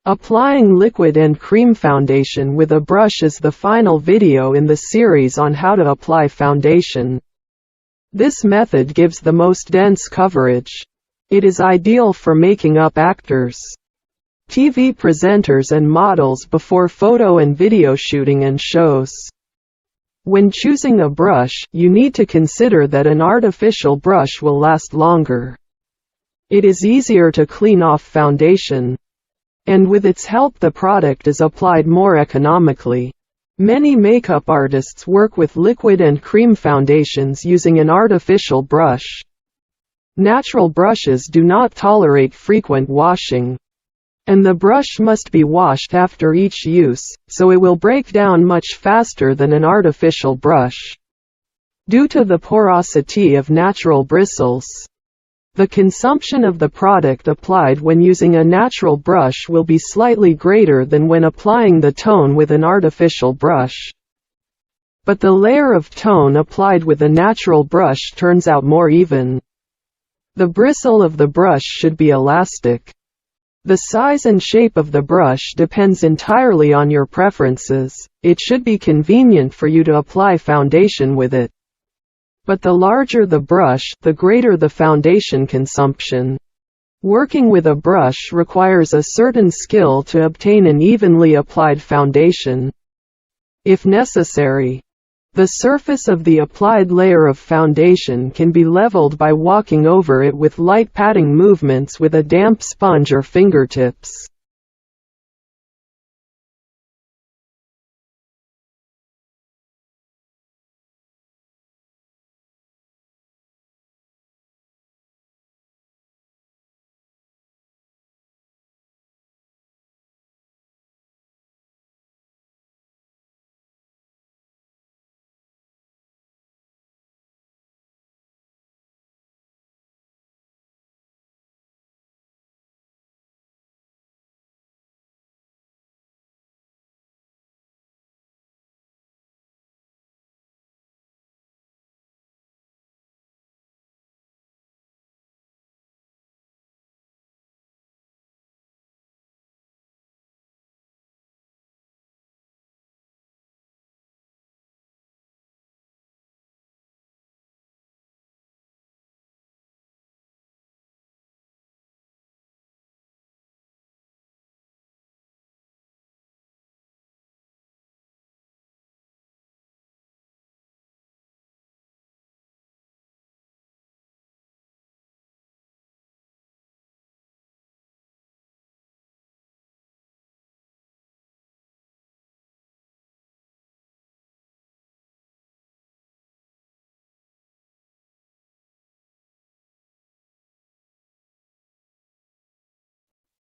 Applying liquid and cream foundation with a brush is the final video in the series on how to apply foundation. This method gives the most dense coverage. It is ideal for making up actors, TV presenters and models before photo and video shooting and shows. When choosing a brush, you need to consider that an artificial brush will last longer. It is easier to clean off foundation, and with its help the product is applied more economically. Many makeup artists work with liquid and cream foundations using an artificial brush. Natural brushes do not tolerate frequent washing, and the brush must be washed after each use, so it will break down much faster than an artificial brush. Due to the porosity of natural bristles, the consumption of the product applied when using a natural brush will be slightly greater than when applying the tone with an artificial brush. But the layer of tone applied with a natural brush turns out more even. The bristle of the brush should be elastic. The size and shape of the brush depends entirely on your preferences. It should be convenient for you to apply foundation with it. But the larger the brush, the greater the foundation consumption. Working with a brush requires a certain skill to obtain an evenly applied foundation. If necessary, the surface of the applied layer of foundation can be leveled by walking over it with light patting movements with a damp sponge or fingertips.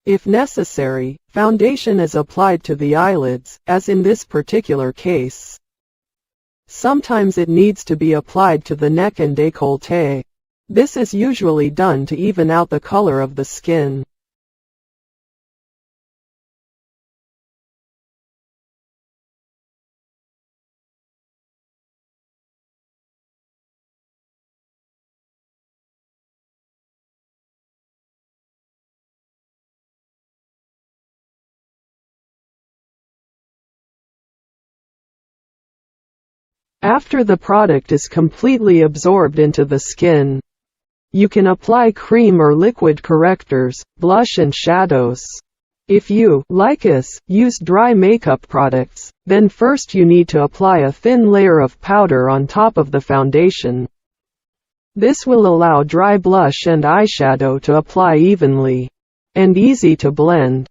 If necessary, foundation is applied to the eyelids, as in this particular case. Sometimes it needs to be applied to the neck and décolleté. This is usually done to even out the color of the skin. After the product is completely absorbed into the skin, you can apply cream or liquid correctors, blush and shadows. If you, like us, use dry makeup products, then first you need to apply a thin layer of powder on top of the foundation. This will allow dry blush and eyeshadow to apply evenly, and easy to blend.